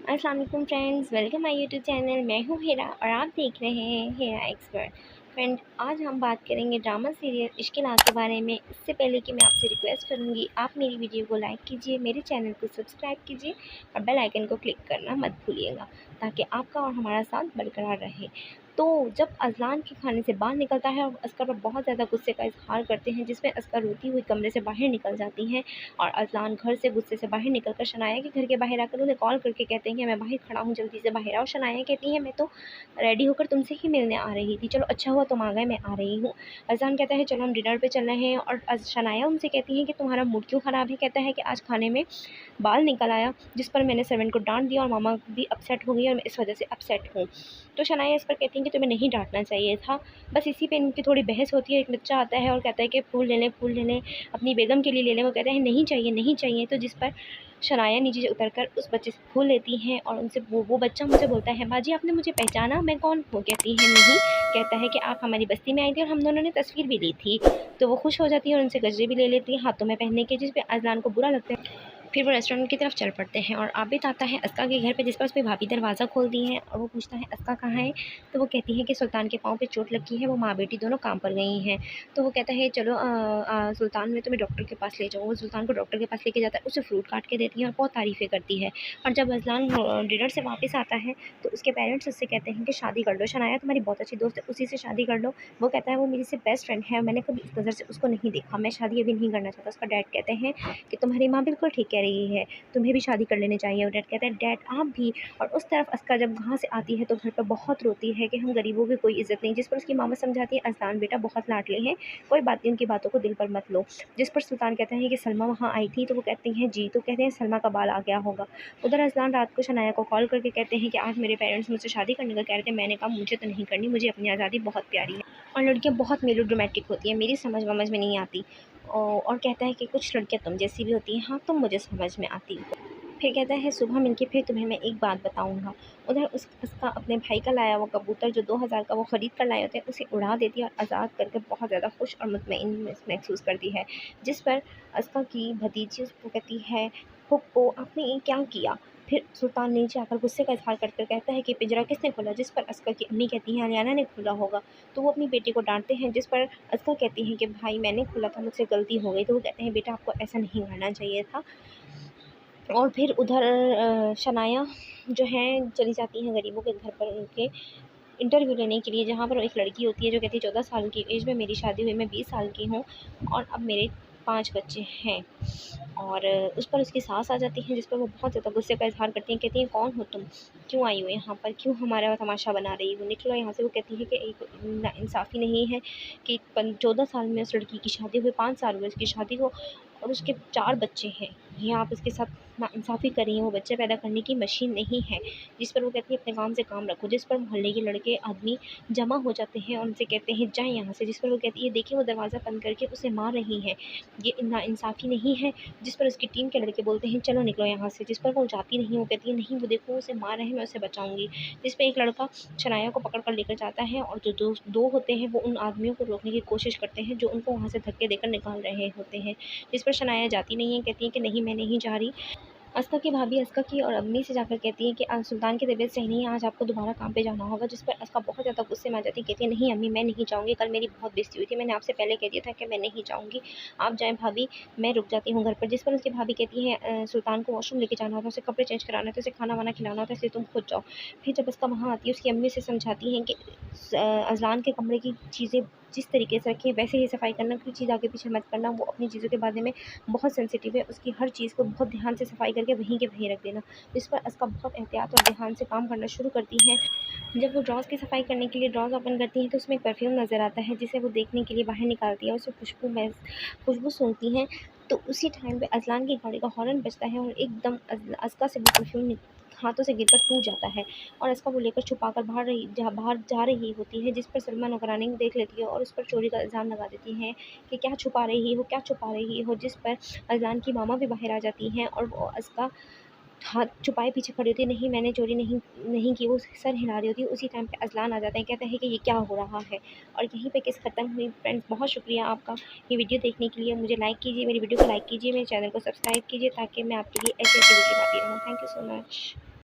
अस्सलाम वालेकुम friends, welcome my YouTube channel. मैं हूँ हेरा और आप देख रहे हैं हेरा एक्सपर्ट। फ्रेंड, आज हम बात करेंगे ड्रामा सीरियल इश्क नाज़ के बारे में। इससे पहले कि मैं आपसे रिक्वेस्ट करूँगी, आप मेरी वीडियो को लाइक कीजिए, मेरे चैनल को सब्सक्राइब कीजिए और बेल आइकन को क्लिक करना मत भूलिएगा, ताकि आपका और हमारा साथ बरकरार रहे। तो जब अज़लान के खाने से बाहर निकलता है और अस्कर पर बहुत ज़्यादा गुस्से का इजहार करते हैं, जिसमें अस्कर रोती हुई कमरे से बाहर निकल जाती हैं और अज़लान घर से गुस्से से बाहर निकलकर शनाया के घर के बाहर आकर उन्हें कॉल करके कहते हैं कि मैं बाहर खड़ा हूँ, जल्दी से बाहर आओ। शनाया कहती है मैं तो रेडी होकर तुमसे ही मिलने आ रही थी, चलो अच्छा हुआ तुम आ गए, मैं आ रही हूँ। अज़लान कहता है चलो हम डिनर पे चल रहे हैं और शनाया उनसे कहती है कि तुम्हारा मूड क्यों ख़राब है। कहता है कि आज खाने में बाल निकल आया, जिस पर मैंने सर्वेंट को डांट दिया और मामा भी अपसेट हो गई और मैं इस वजह से अपसेट हूँ। तो शनाया इस पर कहती हैं कि तुम्हें नहीं डांटना चाहिए था। बस इसी पे इनकी थोड़ी बहस होती है। एक बच्चा आता है और कहता है कि फूल ले लें, फूल ले लें, अपनी बेगम के लिए ले लें। वो कहते हैं नहीं चाहिए, नहीं चाहिए। तो जिस पर शनाया नीचे उतरकर उस बच्चे से फूल लेती हैं और उनसे वो बच्चा मुझे बोलता है बाजी आपने मुझे पहचाना, मैं कौन हूँ। कहती है नहीं। कहता है कि आप हमारी बस्ती में आई थी और हम दोनों ने तस्वीर भी ली थी। तो वो खुश हो जाती है और उनसे गजरे भी ले लेती है हाथों में पहनने के, जिस पे अज़लान को बुरा लगता है। फिर वो रेस्टोरेंट की तरफ चल पड़ते हैं और आबिद आता है अस्का के घर पे, जिस पर उसकी भाभी दरवाज़ा खोलती हैं और वो पूछता है अस्का कहाँ है। तो वो कहती है कि सुल्तान के पाँव पे चोट लगी है, वो माँ बेटी दोनों काम पर गई हैं। तो वो कहता है चलो सुल्तान, मैं तुम्हें डॉक्टर के पास ले जाऊँ। वो सुल्तान को डॉक्टर के पास लेके जाता है, उसे फ्रूट काट के देती है और बहुत तारीफ़ें करती है। और जब अज़लान डिनर से वापस आता है तो उसके पेरेंट्स उससे कहते हैं कि शादी कर लो, शनाया तुम्हारी बहुत अच्छी दोस्त है, उसी से शादी कर लो। वो कहता है वो मेरी से बेस्ट फ्रेंड है, मैंने कभी इस नज़र से उसको नहीं देखा, मैं शादी अभी नहीं करना चाहता। उसका डैड कहते हैं कि तुम्हारी माँ बिल्कुल ठीक कह रही है, तुम्हें भी शादी कर लेनी चाहिए। और डैड कहते हैं डैड आप भी। और उस तरफ अस्का जब वहाँ से आती है तो घर पर बहुत रोती है कि हम गरीबों की कोई इज़्ज़त नहीं, जिस पर उसकी मामा समझाती है अज़लान बेटा बहुत लाडले हैं, कोई बात नहीं, उनकी बातों को दिल पर मत लो। जिस पर सुल्तान कहते हैं कि सलमा वहाँ आई थी। तो वो कहती हैं जी। तो कहते हैं सलमा का बाल आ गया होगा। उधर अज़लान रात को शनाया को कॉल करके कहते हैं कि आज मेरे पेरेंट्स मुझसे शादी करने का कह रहे थे, मैंने कहा मुझे तो नहीं करनी, मुझे अपनी आज़ादी बहुत प्यारी है। और लड़कियाँ बहुत मेलोड्रामेटिक होती हैं, मेरी समझ वमझ में नहीं आती। और कहता है कि कुछ लड़कियाँ तुम जैसी भी होती हैं, हाँ तुम मुझे समझ में आती हो। फिर कहता है सुबह मिलके फिर तुम्हें मैं एक बात बताऊँगा। उधर उसका अपने भाई का लाया हुआ कबूतर जो 2000 का वो ख़रीद कर लाए होते हैं, उसे उड़ा देती है और आज़ाद करके बहुत ज़्यादा खुश और मुतमईन महसूस करती है। जिस पर अस्का की भतीजी उसको कहती है फूप्पो आपने ये क्या किया। फिर सुल्तान नीचे आकर गुस्से का इज़हार कर कर कहता है कि पिंजरा किसने खोला। जिस पर अस्का की अम्मी कहती हैं अलियाना ने खोला होगा। तो वो अपनी बेटी को डांटते हैं, जिस पर अस्का कहती हैं कि भाई मैंने खोला था, मुझसे गलती हो गई। तो वो कहते हैं बेटा आपको ऐसा नहीं करना चाहिए था। और फिर उधर शनाया जो हैं चली जाती हैं गरीबों के घर पर उनके इंटरव्यू लेने के लिए, जहाँ पर एक लड़की होती है जो कहती है 14 साल की एज में मेरी शादी हुई, मैं 20 साल की हूँ और अब मेरे 5 बच्चे हैं। और उस पर उसकी सास आ जाती है, जिस पर वो बहुत ज़्यादा गुस्से का इज़हार करती हैं। कहती हैं कौन हो तुम, क्यों आई हो यहाँ पर, क्यों हमारा तमाशा बना रही हो, निकलो यहाँ से। वो कहती है कि एक नाइंसाफ़ी नहीं है कि 14 साल में उस लड़की की शादी हुई, 5 साल हुए उसकी शादी को और उसके 4 बच्चे हैं। ये आप उसके साथ नाइंसाफ़ी कर रही हैं, वो बच्चे पैदा करने की मशीन नहीं है। जिस पर वो कहती है अपने काम से काम रखो। जिस पर मोहल्ले के लड़के आदमी जमा हो जाते हैं और उनसे कहते हैं जाएँ यहाँ से। जिस पर वो कहती है देखिए वो दरवाज़ा बंद करके उसे मार रही हैं, ये नाइंसाफ़ी नहीं है। जिस पर उसकी टीम के लड़के बोलते हैं चलो निकलो यहाँ से। जिस पर वो जाती नहीं, वो कहती है नहीं वो देखो उसे मार रहे हैं, मैं उसे बचाऊँगी। जिस पे एक लड़का शनाया को पकड़ कर लेकर जाता है और जो दो होते हैं वो उन आदमियों को रोकने की कोशिश करते हैं जो उनको वहाँ से धक्के देकर निकाल रहे होते हैं। जिस पर शनाया जाती नहीं है, कहती है कि नहीं मैं नहीं जा रही। अस्का की भाभी अस्का की और अम्मी से जाकर कहती है कि आज सुल्तान की तबीयत सही नहीं है, आज आपको दोबारा काम पे जाना होगा। जिस पर अस्का बहुत ज़्यादा गुस्से में आ जाती है, कहती है नहीं अम्मी मैं नहीं जाऊँगी, कल मेरी बहुत बेइज़्ज़ती हुई थी, मैंने आपसे पहले कह दिया था कि मैं नहीं जाऊँगी, आप जाएँ भाभी, मैं रुक जाती हूँ घर पर। जिस पर उसकी भाभी कहती है सुल्तान को वॉशरूम लेके जाना होता है, उसे कपड़े चेंज कराना होता है, उसे खाना-वाना खिलाना होता है, इसलिए तुम खुद जाओ। फिर जब अस्का वहाँ आती है, उसकी अम्मी उसे समझाती हैं कि अज़लान के कमरे की चीज़ें जिस तरीके से रखी है वैसे ही सफाई करना, कोई चीज़ आगे पीछे मत करना, वो अपनी चीज़ों के बारे में बहुत सेंसिटिव है, उसकी हर चीज़ को बहुत ध्यान से सफाई करके वहीं के वहीं रख देना। इस पर अस्का बहुत एहतियात और ध्यान से काम करना शुरू करती हैं। जब वो ड्रॉज़ की सफाई करने के लिए ड्रॉज़ ओपन करती हैं तो उसमें एक परफ्यूम नज़र आता है, जिसे वो देखने के लिए बाहर निकालती है, उसे खुशबू सूँघती हैं। तो उसी टाइम पे अज़लान की गाड़ी का हॉर्न बजता है और एकदम अस्का से वो परफ्यूम हाथों से गिरकर टूट जाता है और अस्का वो लेकर छुपाकर बाहर जा रही होती है। जिस पर सलमा नौकरानी देख लेती है और उस पर चोरी का इल्ज़ाम लगा देती हैं कि क्या छुपा रही हो, क्या छुपा रही हो। जिस पर अज़लान की मामा भी बाहर आ जाती हैं और वो अस्का हाथ छुपाए पीछे खड़ी होती है, नहीं मैंने चोरी नहीं नहीं की, वो सर हिला रही होती है। उसी टाइम पे अज़लान आ जाते हैं, कहते हैं कि ये क्या हो रहा है और यहीं पे किस ख़त्म हुई। फ्रेंड्स बहुत शुक्रिया आपका ये वीडियो देखने के लिए। मुझे लाइक कीजिए, मेरी वीडियो को लाइक कीजिए, मेरे चैनल को सब्सक्राइब कीजिए ताकि मैं आपके लिए ऐसी-ऐसी वीडियो लाती रहूँ। Thank you so much.